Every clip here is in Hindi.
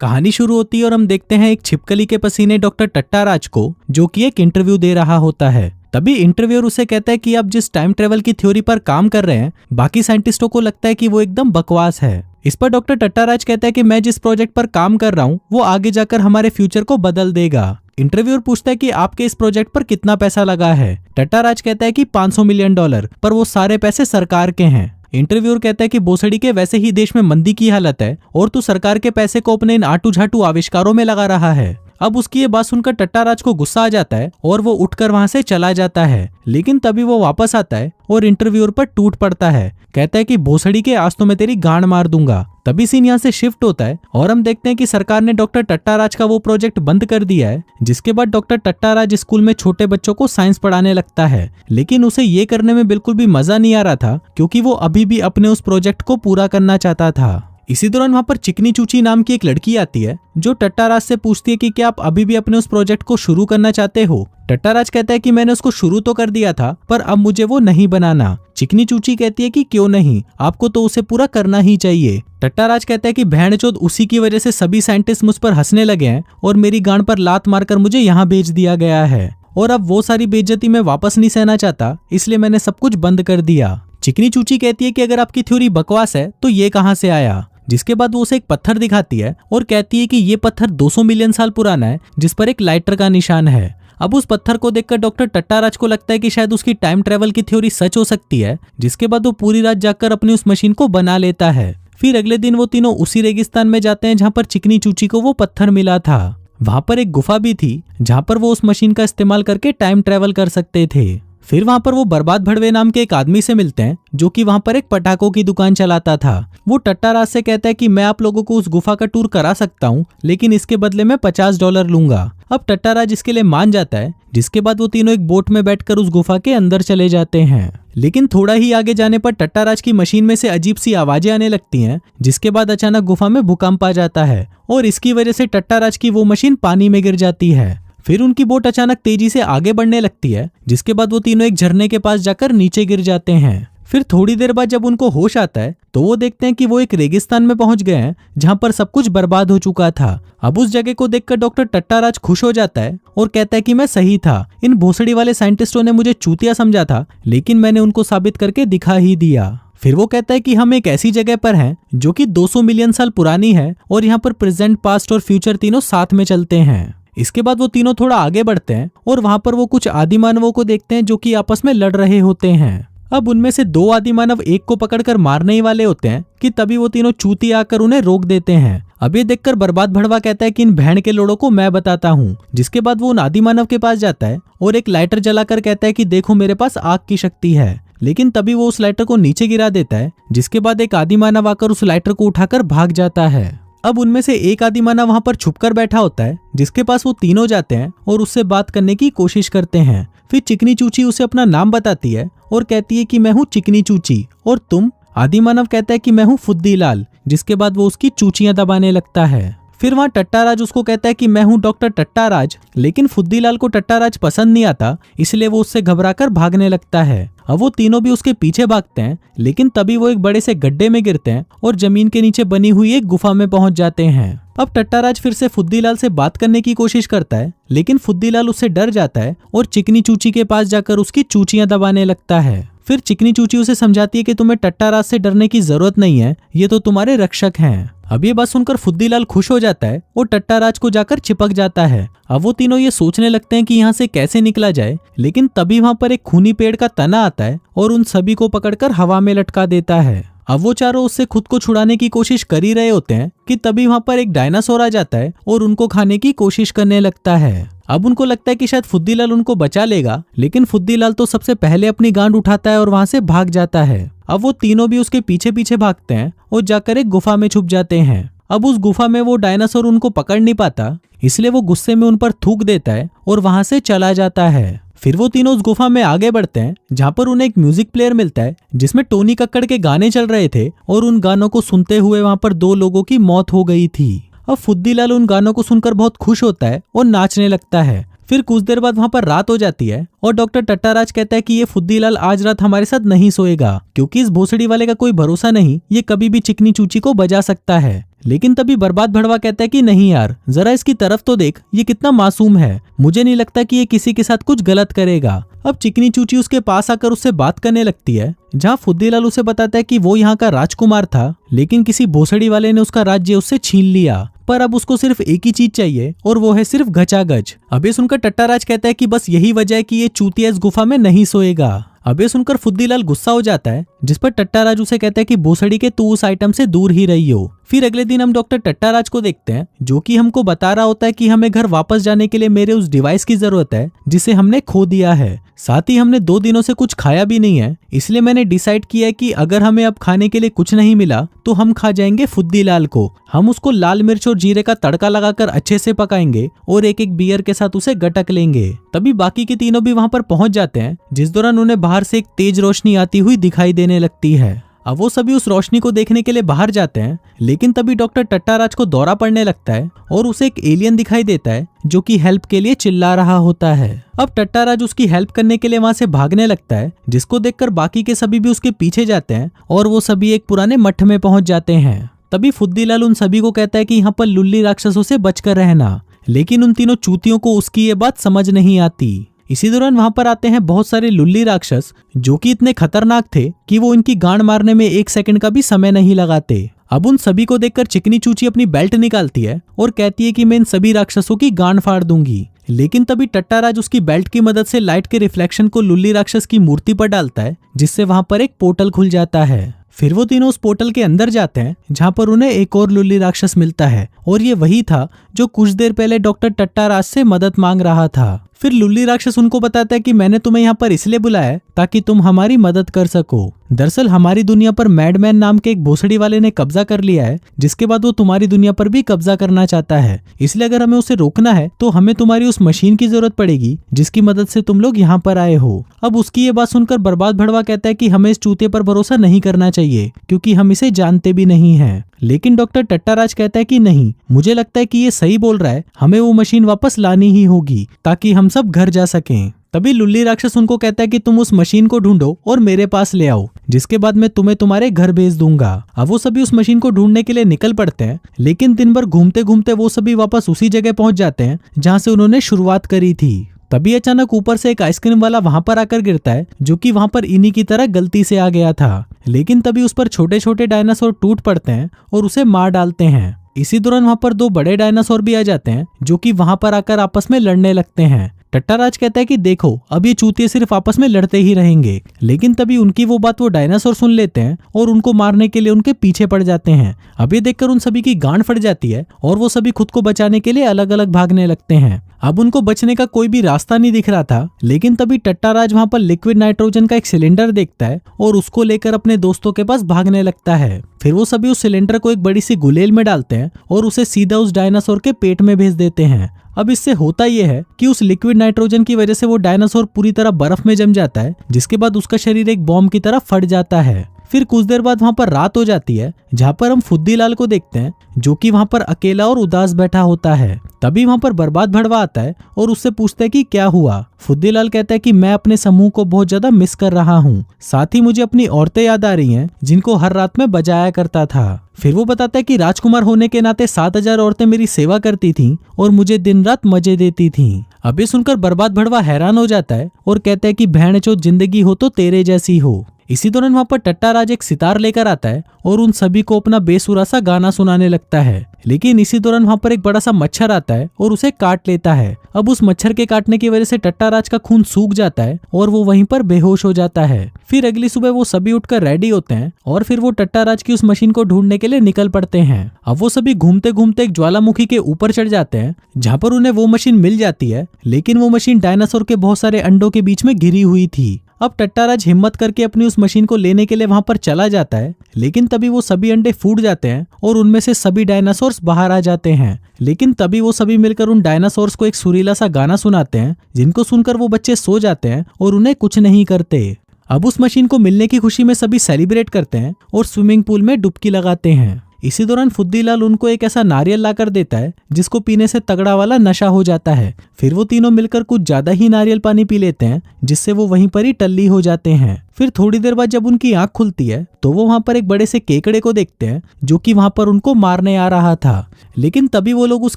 कहानी शुरू होती है और हम देखते हैं एक छिपकली के पसीने डॉक्टर टट्टाराज को, जो कि एक इंटरव्यू दे रहा होता है। तभी इंटरव्यूअर उसे कहता है कि आप जिस टाइम ट्रेवल की थ्योरी पर काम कर रहे हैं, बाकी साइंटिस्टों को लगता है कि वो एकदम बकवास है। इस पर डॉक्टर टट्टाराज कहता है कि मैं जिस प्रोजेक्ट पर काम कर रहा हूँ वो आगे जाकर हमारे फ्यूचर को बदल देगा। इंटरव्यूअर पूछता है कि आपके इस प्रोजेक्ट पर कितना पैसा लगा है। टट्टाराज कहता है कि $500 मिलियन, पर वो सारे पैसे सरकार के हैं। इंटरव्यूअर कहता है कि बोसड़ी के वैसे ही देश में मंदी की हालत है और तू सरकार के पैसे को अपने इन आटू झाटू आविष्कारों में लगा रहा है। अब उसकी ये बात सुनकर टट्टाराज को गुस्सा आ जाता है और वो उठकर वहां से चला जाता है। लेकिन तभी वो वापस आता है और इंटरव्यूअर पर टूट पड़ता है। कहता है कि भोसड़ी के आज तो मैं तेरी गांड मार दूंगा। तभी सीन यहाँ से शिफ्ट होता है और हम देखते हैं कि सरकार ने डॉक्टर टट्टाराज का वो प्रोजेक्ट बंद कर दिया है। जिसके बाद डॉक्टर टट्टाराज स्कूल में छोटे बच्चों को साइंस पढ़ाने लगता है, लेकिन उसे ये करने में बिल्कुल भी मजा नहीं आ रहा था, क्योंकि वो अभी भी अपने उस प्रोजेक्ट को पूरा करना चाहता था। इसी दौरान वहां पर चिकनी चूची नाम की एक लड़की आती है, जो टट्टाराज से पूछती है कि क्या आप अभी भी अपने उस प्रोजेक्ट को शुरू करना चाहते हो। टट्टाराज कहता है कि मैंने उसको शुरू तो कर दिया था, पर अब मुझे वो नहीं बनाना। चिकनी चूची कहती है कि क्यों नहीं, आपको तो उसे पूरा करना ही चाहिए। टट्टाराज कहता है कि भेड़चोद उसी की वजह से सभी साइंटिस्ट मुझ पर हंसने लगे हैं और मेरी गांड पर लात मारकर मुझे यहाँ भेज दिया गया है, और अब वो सारी बेइज्जती मैं वापस नहीं सहना चाहता, इसलिए मैंने सब कुछ बंद कर दिया। चिकनी चूची कहती है कि अगर आपकी थ्योरी बकवास है तो ये कहाँ से आया। जिसके बाद वो उसे एक पत्थर दिखाती है और कहती है कि ये पत्थर 200 मिलियन साल पुराना है, जिस पर एक लाइटर का निशान है। अब उस पत्थर को देखकर डॉक्टर टट्टाराज को लगता है कि शायद उसकी टाइम ट्रेवल की थ्योरी सच हो सकती है। जिसके बाद वो पूरी रात जाकर अपनी उस मशीन को बना लेता है। फिर अगले दिन वो तीनों उसी रेगिस्तान में जाते हैं जहाँ पर चिकनी चूची को वो पत्थर मिला था। वहां पर एक गुफा भी थी जहाँ पर वो उस मशीन का इस्तेमाल करके टाइम ट्रेवल कर सकते थे। फिर वहां पर वो बर्बाद भड़वे नाम के एक आदमी से मिलते हैं, जो कि वहां पर एक पटाखों की दुकान चलाता था। वो टट्टाराज से कहता है कि मैं आप लोगों को उस गुफा का टूर करा सकता हूँ, लेकिन इसके बदले में $50 लूंगा। अब टट्टाराज इसके लिए मान जाता है। जिसके बाद वो तीनों एक बोट में बैठकर उस गुफा के अंदर चले जाते हैं। लेकिन थोड़ा ही आगे जाने पर टट्टाराज की मशीन में से अजीब सी आवाजें आने लगती हैं। जिसके बाद अचानक गुफा में भूकंप आ जाता है और इसकी वजह से टट्टाराज की वो मशीन पानी में गिर जाती है। फिर उनकी बोट अचानक तेजी से आगे बढ़ने लगती है। जिसके बाद वो तीनों एक झरने के पास जाकर नीचे गिर जाते हैं। फिर थोड़ी देर बाद जब उनको होश आता है तो वो देखते हैं कि वो एक रेगिस्तान में पहुंच गए हैं, जहां पर सब कुछ बर्बाद हो चुका था। अब उस जगह को देखकर डॉक्टर टट्टाराज खुश हो जाता है और कहता है कि मैं सही था। इन भोसड़ी वाले साइंटिस्टों ने मुझे चूतिया समझा था, लेकिन मैंने उनको साबित करके दिखा ही दिया। फिर वो कहता है कि हम एक ऐसी जगह पर हैं जो कि 200 मिलियन साल पुरानी है और यहाँ पर प्रेजेंट, पास्ट और फ्यूचर तीनों साथ में चलते हैं। इसके बाद वो तीनों थोड़ा आगे बढ़ते हैं और वहां पर वो कुछ आदिमानवों को देखते हैं, जो कि आपस में लड़ रहे होते हैं। अब उनमें से 2 आदिमानव एक को पकड़कर मारने ही वाले होते हैं कि तभी वो तीनों चूती आकर उन्हें रोक देते हैं। अब ये देखकर बर्बाद भड़वा कहता है कि इन भेड़ के लोड़ों को मैं बताता हूँ। जिसके बाद वो उन आदिमानव के पास जाता है और एक लाइटर जलाकर कहता है कि देखो मेरे पास आग की शक्ति है। लेकिन तभी वो उस लाइटर को नीचे गिरा देता है। जिसके बाद एक आदिमानव आकर उस लाइटर को उठाकर भाग जाता है। अब उनमें से एक आदिमानव वहां पर छुपकर बैठा होता है, जिसके पास वो तीनों जाते हैं और उससे बात करने की कोशिश करते हैं। फिर चिकनी चूची उसे अपना नाम बताती है और कहती है कि मैं हूँ चिकनी चूची और तुम। आदिमानव कहता है कि मैं हूँ फुद्दीलाल। जिसके बाद वो उसकी चूचियां दबाने लगता है। फिर वहां टट्टाराज उसको कहता है कि मैं हूँ डॉक्टर टट्टाराज, लेकिन फुद्दीलाल को टट्टाराज पसंद नहीं आता, इसलिए वो उससे घबराकर भागने लगता है। अब वो तीनों भी उसके पीछे भागते हैं, लेकिन तभी वो एक बड़े से गड्ढे में गिरते हैं और जमीन के नीचे बनी हुई एक गुफा में पहुंच जाते हैं। अब टट्टाराज फिर से फुद्दीलाल से बात करने की कोशिश करता है, लेकिन फुद्दीलाल उससे डर जाता है और चिकनी चूची के पास जाकर उसकी चूचियां दबाने लगता है। फिर चिकनी चूची उसे समझाती है कि तुम्हें टट्टाराज से डरने की जरूरत नहीं है, ये तो तुम्हारे रक्षक हैं। अब ये बात सुनकर फुद्दीलाल खुश हो जाता है और टट्टाराज को जाकर चिपक जाता है। अब वो तीनों ये सोचने लगते हैं कि यहाँ से कैसे निकला जाए, लेकिन तभी वहां पर एक खूनी पेड़ का तना आता है और उन सभी को पकड़कर हवा में लटका देता है। अब वो चारों उससे खुद को छुड़ाने की कोशिश कर ही रहे होते हैं कि तभी वहां पर एक डायनासोर आ जाता है और उनको खाने की कोशिश करने लगता है। अब उनको लगता है कि शायद फुद्दीलाल उनको बचा लेगा, लेकिन फुद्दीलाल तो सबसे पहले अपनी गांड उठाता है और वहां से भाग जाता है। अब वो तीनों भी उसके पीछे पीछे भागते हैं और जाकर एक गुफा में छुप जाते हैं। अब उस गुफा में वो डायनासोर उनको पकड़ नहीं पाता, इसलिए वो गुस्से में उन पर थूक देता है और वहां से चला जाता है। फिर वो तीनों उस गुफा में आगे बढ़ते हैं, जहाँ पर उन्हें एक म्यूजिक प्लेयर मिलता है जिसमें टोनी कक्कड़ के गाने चल रहे थे और उन गानों को सुनते हुए वहां पर 2 लोगों की मौत हो गई थी। अब फुद्दीलाल उन गानों को सुनकर बहुत खुश होता है और नाचने लगता है। फिर कुछ देर बाद वहाँ पर रात हो जाती है और डॉक्टर टट्टाराज कहता है कि ये फुद्दीलाल आज रात हमारे साथ नहीं सोएगा, क्योंकि इस भोसड़ी वाले का कोई भरोसा नहीं, ये कभी भी चिकनी चूची को बजा सकता है। लेकिन तभी बर्बाद भड़वा कहता है कि नहीं यार, जरा इसकी तरफ तो देख, ये कितना मासूम है, मुझे नहीं लगता कि ये किसी के साथ कुछ गलत करेगा। अब चिकनी चूची उसके पास आकर उससे बात करने लगती है, जहाँ फुद्दीलाल उसे बताता है कि वो यहाँ का राजकुमार था, लेकिन किसी भोसड़ी वाले ने उसका राज्य उससे छीन लिया। पर अब उसको सिर्फ एक ही चीज चाहिए और वो है सिर्फ गचागच। अब ये सुनकर टट्टाराज कहता है कि बस यही वजह है कि ये चूतिया इस गुफा में नहीं सोएगा। अब ये सुनकर फुद्दीलाल गुस्सा हो जाता है, जिस पर टट्टाराज उसे कहता है कि भोसड़ी के तू उस आइटम से दूर ही रही हो। फिर अगले दिन हम डॉक्टर टट्टाराज को देखते हैं, जो कि हमको बता रहा होता है कि हमें घर वापस जाने के लिए मेरे उस डिवाइस की जरूरत है जिसे हमने खो दिया है। साथ ही हमने 2 दिनों से कुछ खाया भी नहीं है, इसलिए मैंने डिसाइड किया है कि अगर हमें अब खाने के लिए कुछ नहीं मिला तो हम खा जाएंगे फुद्दीलाल को। हम उसको लाल मिर्च और जीरे का तड़का लगाकर अच्छे से पकाएंगे और एक एक बियर के साथ उसे गटक लेंगे। तभी बाकी के तीनों भी वहां पर पहुंच जाते हैं, जिस दौरान उन्हें बाहर से एक तेज रोशनी आती हुई दिखाई देने लगती है। अब वो सभी उस रोशनी को देखने के लिए बाहर जाते हैं, लेकिन तभी डॉक्टर टट्टाराज को दौरा पड़ने लगता है और उसे एक एलियन दिखाई देता है जो कि हेल्प के लिए चिल्ला रहा होता है। अब टट्टाराज उसकी हेल्प करने के लिए वहां से भागने लगता है, जिसको देखकर बाकी के सभी भी उसके पीछे जाते हैं और वो सभी एक पुराने मठ में पहुंच जाते हैं। तभी फुद्दीलाल उन सभी को कहता है कि यहाँ पर लुल्ली राक्षसों से बचकर रहना, लेकिन उन तीनों चूतियों को उसकी ये बात समझ नहीं आती। इसी दौरान वहां पर आते हैं बहुत सारे लुल्ली राक्षस, जो कि इतने खतरनाक थे कि वो इनकी गांड मारने में 1 सेकंड का भी समय नहीं लगाते। अब उन सभी को देखकर चिकनी चूची अपनी बेल्ट निकालती है और कहती है कि मैं इन सभी राक्षसों की गांड फाड़ दूंगी। लेकिन तभी टट्टाराज उसकी बेल्ट की मदद से लाइट के रिफ्लेक्शन को लुल्ली राक्षस की मूर्ति पर डालता है, जिससे वहां पर एक पोर्टल खुल जाता है। फिर वो तीनों उस पोर्टल के अंदर जाते हैं, जहां पर उन्हें एक और लुल्ली राक्षस मिलता है और ये वही था जो कुछ देर पहले डॉक्टर टट्टाराज से मदद मांग रहा था। फिर लुल्ली राक्षस उनको बताता है कि मैंने तुम्हें यहाँ पर इसलिए बुलाया है ताकि तुम हमारी मदद कर सको। दरअसल हमारी दुनिया पर मैडमैन नाम के एक भोसड़ी वाले ने कब्जा कर लिया है, जिसके बाद वो तुम्हारी दुनिया पर भी कब्जा करना चाहता है। इसलिए अगर हमें उसे रोकना है तो हमें तुम्हारी उस मशीन की जरूरत पड़ेगी जिसकी मदद से तुम लोग यहाँ पर आए हो। अब उसकी ये बात सुनकर बर्बाद भड़वा कहता है कि हमें इस चूते पर भरोसा नहीं करना चाहिए, क्योंकि हम इसे जानते भी नहीं है। लेकिन डॉक्टर टट्टाराज कहता है कि नहीं, मुझे लगता है कि ये सही बोल रहा है, हमें वो मशीन वापस लानी ही होगी ताकि हम सब घर जा सकें। तभी लुल्ली राक्षस उनको कहता है कि तुम उस मशीन को ढूंढो और मेरे पास ले आओ, जिसके बाद मैं तुम्हें तुम्हारे घर भेज दूंगा। अब वो सभी उस मशीन को ढूंढने के लिए निकल पड़ते हैं, लेकिन दिन भर घूमते घूमते वो सभी वापस उसी जगह पहुंच जाते हैं जहां से उन्होंने शुरुआत करी थी। तभी अचानक ऊपर से एक आइसक्रीम वाला वहां पर आकर गिरता है, जो कि वहां पर इन्हीं की तरह गलती से आ गया था। लेकिन तभी उस पर छोटे छोटे डायनासोर टूट पड़ते हैं और उसे मार डालते हैं। इसी दौरान वहां पर 2 बड़े डायनासोर भी आ जाते हैं, जो कि वहां पर आकर आपस में लड़ने लगते हैं। टट्टाराज कहता है कि देखो, अब ये चूतिए सिर्फ आपस में लड़ते ही रहेंगे। लेकिन तभी उनकी वो बात वो डायनासोर सुन लेते हैं और उनको मारने के लिए उनके पीछे पड़ जाते हैं। अब ये देखकर उन सभी की गांड फट जाती है और वो सभी खुद को बचाने के लिए अलग अलग भागने लगते हैं। अब उनको बचने का कोई भी रास्ता नहीं दिख रहा था, लेकिन तभी टट्टाराज वहां पर लिक्विड नाइट्रोजन का एक सिलेंडर देखता है और उसको लेकर अपने दोस्तों के पास भागने लगता है। फिर वो सभी उस सिलेंडर को एक बड़ी सी गुलेल में डालते हैं और उसे सीधा उस डायनासोर के पेट में भेज देते हैं। अब इससे होता यह है कि उस लिक्विड नाइट्रोजन की वजह से वो डायनासोर पूरी तरह बर्फ में जम जाता है, जिसके बाद उसका शरीर एक बॉम्ब की तरह फट जाता है। फिर कुछ देर बाद वहां पर रात हो जाती है, जहां पर हम फुद्दीलाल को देखते हैं, जो कि वहां पर अकेला और उदास बैठा होता है। तभी वहां पर बर्बाद भड़वा आता है और उससे पूछता है कि क्या हुआ। फुद्दीलाल कहता है कि मैं अपने समूह को बहुत ज्यादा मिस कर रहा हूँ, साथ ही मुझे अपनी औरतें याद आ रही हैं जिनको हर रात में बजाया करता था। फिर वो बताता है कि राजकुमार होने के नाते 7000 औरतें मेरी सेवा करती थीं और मुझे दिन रात मजे देती थीं। अब ये सुनकर बर्बाद भड़वा हैरान हो जाता है और कहता है कि भैंचोद जिंदगी हो तो तेरे जैसी हो। इसी दौरान वहां पर टट्टाराज एक सितार लेकर आता है और उन सभी को अपना बेसुरा सा गाना सुनाने लगता है। लेकिन इसी दौरान वहां पर एक बड़ा सा मच्छर आता है और उसे काट लेता है। अब उस मच्छर के काटने की वजह से टट्टाराज का खून सूख जाता है और वो वहीं पर बेहोश हो जाता है। फिर अगली सुबह वो सभी उठकर रेडी होते हैं और फिर वो टट्टाराज की उस मशीन को ढूंढने के लिए निकल पड़ते हैं। अब वो सभी घूमते घूमते एक ज्वालामुखी के ऊपर चढ़ जाते हैं, जहाँ पर उन्हें वो मशीन मिल जाती है, लेकिन वो मशीन डायनासोर के बहुत सारे अंडों के बीच में घिरी हुई थी। अब टट्टाराज हिम्मत करके अपनी उस मशीन को लेने के लिए वहां पर चला जाता है, लेकिन तभी वो सभी अंडे फूट जाते हैं और उनमें से सभी डायनासोर्स बाहर आ जाते हैं। लेकिन तभी वो सभी मिलकर उन डायनासोर्स को एक सुरीला सा गाना सुनाते हैं, जिनको सुनकर वो बच्चे सो जाते हैं और उन्हें कुछ नहीं करते। अब उस मशीन को मिलने की खुशी में सभी सेलिब्रेट करते हैं और स्विमिंग पूल में डुबकी लगाते हैं। इसी दौरान फुद्दीलाल उनको एक ऐसा नारियल लाकर देता है जिसको पीने से तगड़ा वाला नशा हो जाता है। फिर वो तीनों मिलकर कुछ ज्यादा ही नारियल पानी पी लेते हैं जिससे वो वहीं पर ही टल्ली हो जाते हैं। फिर थोड़ी देर बाद जब उनकी आंख खुलती है तो वो वहां पर एक बड़े से केकड़े को देखते हैं जो कि वहां पर उनको मारने आ रहा था। लेकिन तभी वो लोग उस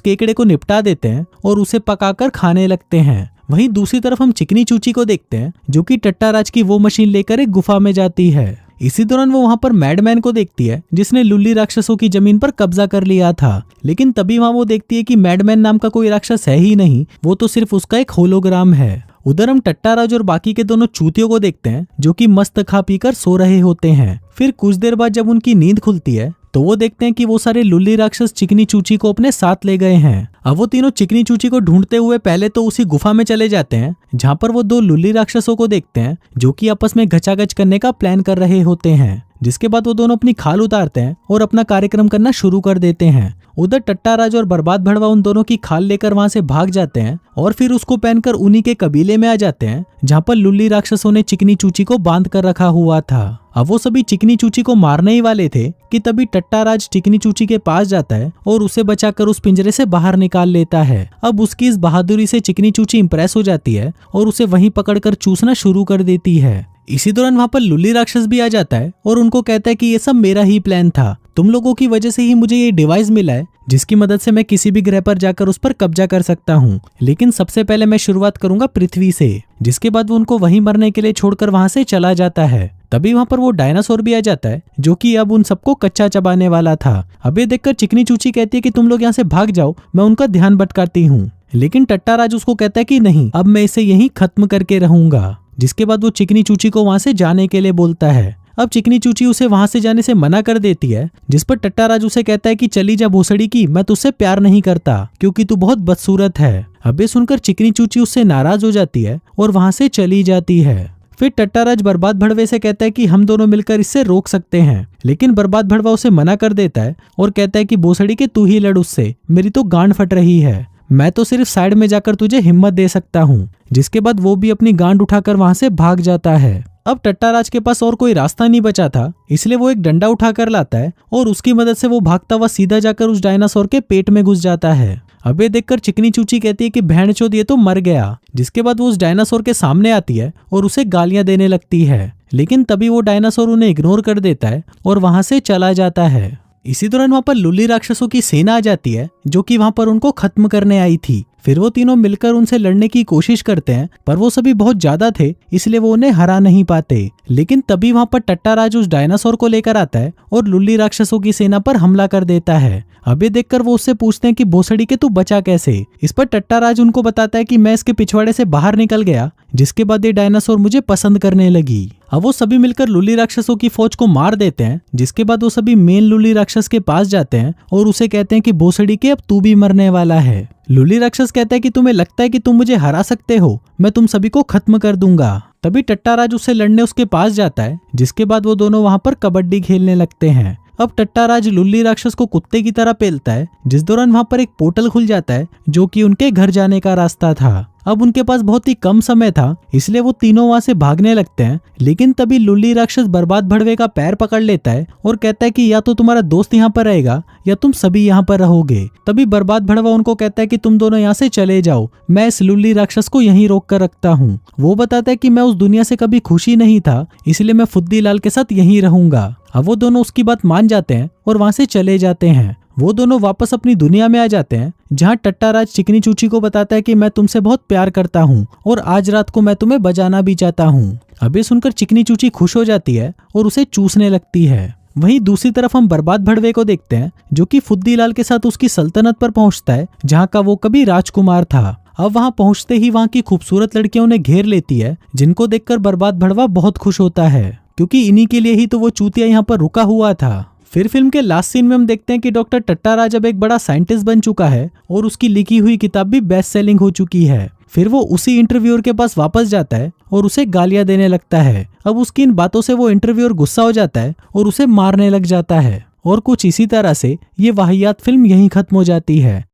केकड़े को निपटा देते हैं और उसे पकाकर खाने लगते हैं। वहीं दूसरी तरफ हम चिकनी चूची को देखते हैं जो कि टट्टाराज की वो मशीन लेकर एक गुफा में जाती है। इसी दौरान वो वहां पर मैडमैन को देखती है जिसने लुल्ली राक्षसों की जमीन पर कब्जा कर लिया था। लेकिन तभी वहां वो देखती है कि मैडमैन नाम का कोई राक्षस है ही नहीं, वो तो सिर्फ उसका एक होलोग्राम है। उधर हम टट्टाराज और बाकी के दोनों चूतियों को देखते हैं जो कि मस्त खा पीकर सो रहे होते हैं। फिर कुछ देर बाद जब उनकी नींद खुलती है तो वो देखते हैं कि वो सारे लुल्ली राक्षस चिकनी चूची को अपने साथ ले गए हैं। अब वो तीनों चिकनी चूची को ढूंढते हुए पहले तो उसी गुफा में चले जाते हैं जहां पर वो दो लुल्ली राक्षसों को देखते हैं जो कि आपस में घचाघच करने का प्लान कर रहे होते हैं। जिसके बाद वो दोनों अपनी खाल उतारते हैं और अपना कार्यक्रम करना शुरू कर देते हैं। उधर टट्टाराज और बर्बाद भड़वा उन दोनों की खाल लेकर वहां से भाग जाते हैं और फिर उसको पहनकर उन्हीं के कबीले में आ जाते हैं जहां पर लुल्ली राक्षसों ने चिकनी चूची को बांध कर रखा हुआ था। अब वो सभी चिकनी चूची को मारने ही वाले थे कि तभी टट्टाराज चिकनी चूची के पास जाता है और उसे बचाकर उस पिंजरे से बाहर निकाल लेता है। अब उसकी इस बहादुरी से चिकनी चूची इंप्रेस हो जाती है और उसे वहीं पकड़कर चूसना शुरू कर देती है। इसी दौरान वहां पर लुल्ली राक्षस भी आ जाता है और उनको कहता है कि ये सब मेरा ही प्लान था, तुम लोगों की वजह से ही मुझे ये डिवाइस मिला है जिसकी मदद से मैं किसी भी ग्रह पर जाकर उस पर कब्जा कर सकता हूँ। लेकिन सबसे पहले मैं शुरुआत करूंगा पृथ्वी से। जिसके बाद वो उनको वहीं मरने के लिए छोड़कर वहां से चला जाता है। तभी वहां पर वो डायनासोर भी आ जाता है जो कि अब उन सबको कच्चा चबाने वाला था। अब ये देखकर चिकनी चूची कहती है कि तुम लोग यहाँ से भाग जाओ, मैं उनका ध्यान भटकाती हूँ। लेकिन टट्टाराज उसको कहता है कि नहीं, अब मैं इसे यहीं खत्म करके रहूंगा। जिसके बाद वो चिकनी चूची को वहां से जाने के लिए बोलता है। अब चिकनी चूची उसे वहां से जाने से मना कर देती है, जिस पर टट्टाराज उसे कहता है कि चली जा भोसड़ी की, मैं तुझसे प्यार नहीं करता क्योंकि तू बहुत बदसूरत है। अब ये सुनकर चिकनी चूची उससे नाराज हो जाती है और वहां से चली जाती है। फिर टट्टाराज बर्बाद भड़वे से कहता है कि हम दोनों मिलकर इससे रोक सकते हैं। लेकिन बर्बाद भड़वा उसे मना कर देता है और कहता है कि भोसड़ी के तू ही लड़ उससे, मेरी तो गांड फट रही है, मैं तो सिर्फ साइड में जाकर तुझे हिम्मत दे सकता हूँ। जिसके बाद वो भी अपनी गांड उठाकर वहां से भाग जाता है। अब टट्टाराज के पास और कोई रास्ता नहीं बचा था, इसलिए वो एक डंडा उठाकर लाता है और उसकी मदद से वो भागता हुआ सीधा जाकर उस डायनासोर के पेट में घुस जाता है। अब ये देखकर चिकनी चूची कहती है कि भेड़चोद ये तो मर गया। जिसके बाद वो उस डायनासोर के सामने आती है और उसे गालियां देने लगती है। लेकिन तभी वो डायनासोर उन्हें इग्नोर कर देता है और वहां से चला जाता है। इसी दौरान वहां पर लुल्ली राक्षसों की सेना आ जाती है जो कि वहां पर उनको खत्म करने आई थी। फिर वो तीनों मिलकर उनसे लड़ने की कोशिश करते हैं, पर वो सभी बहुत ज्यादा थे इसलिए वो उन्हें हरा नहीं पाते। लेकिन तभी वहां पर टट्टाराज उस डायनासोर को लेकर आता है और लुल्ली राक्षसों की सेना पर हमला कर देता है। अब ये देखकर वो उससे पूछते हैं कि भोसड़ी के तू बचा कैसे। इस पर टट्टाराज उनको बताता है कि मैं इसके पिछवाड़े से बाहर निकल गया, जिसके बाद ये डायनासोर मुझे पसंद करने लगी। अब वो सभी मिलकर लुल्ली राक्षसों की फौज को मार देते हैं। जिसके बाद वो सभी मेन लुल्ली राक्षस के पास जाते हैं और उसे कहते हैं कि भोसड़ी के अब तू भी मरने वाला है। लुल्ली राक्षस कहता है कि तुम्हें लगता है कि तुम मुझे हरा सकते हो, मैं तुम सभी को खत्म कर दूंगा। तभी टट्टाराज उससे लड़ने उसके पास जाता है। जिसके बाद वो दोनों वहां पर कबड्डी खेलने लगते हैं। अब टट्टाराज लुल्ली राक्षस को कुत्ते की तरह पेलता है, जिस दौरान वहां पर एक पोर्टल खुल जाता है जो कि उनके घर जाने का रास्ता था। अब उनके पास बहुत ही कम समय था, इसलिए वो तीनों वहां से भागने लगते हैं। लेकिन तभी लुल्ली राक्षस बर्बाद भड़वे का पैर पकड़ लेता है और कहता है कि या तो तुम्हारा दोस्त यहाँ पर रहेगा या तुम सभी यहाँ पर रहोगे। तभी बर्बाद भड़वा उनको कहता है कि तुम दोनों यहाँ से चले जाओ, मैं इस लुल्ली राक्षस को यहीं रोक कर रखता हूँ। वो बताता है कि मैं उस दुनिया से कभी खुशी नहीं था, इसलिए मैं फुद्दीलाल के साथ यहीं रहूंगा। अब वो दोनों उसकी बात मान जाते हैं और वहां से चले जाते हैं। वो दोनों वापस अपनी दुनिया में आ जाते हैं, जहां टट्टाराज चिकनी चूची को बताता है कि मैं तुमसे बहुत प्यार करता हूं और आज रात को मैं तुम्हें बजाना भी चाहता हूं। अब ये सुनकर चिकनी चूची खुश हो जाती है और उसे चूसने लगती है। वहीं दूसरी तरफ हम बर्बाद भड़वे को देखते हैं जो कि फुद्दीलाल के साथ उसकी सल्तनत पर पहुंचता है, जहाँ का वो कभी राजकुमार था। अब वहां पहुंचते ही वहां की खूबसूरत लड़कियां उन्हें घेर लेती है, जिनको देखकर बर्बाद भड़वा बहुत खुश होता है क्योंकि इन्हीं के लिए ही तो वो चूतिया यहाँ पर रुका हुआ था। फिर फिल्म के लास्ट सीन में हम देखते हैं कि डॉक्टर टट्टाराज अब एक बड़ा साइंटिस्ट बन चुका है और उसकी लिखी हुई किताब भी बेस्ट सेलिंग हो चुकी है। फिर वो उसी इंटरव्यूअर के पास वापस जाता है और उसे गालियां देने लगता है। अब उसकी इन बातों से वो इंटरव्यूअर गुस्सा हो जाता है और उसे मारने लग जाता है। और कुछ इसी तरह से ये वाहियात फिल्म यहीं खत्म हो जाती है।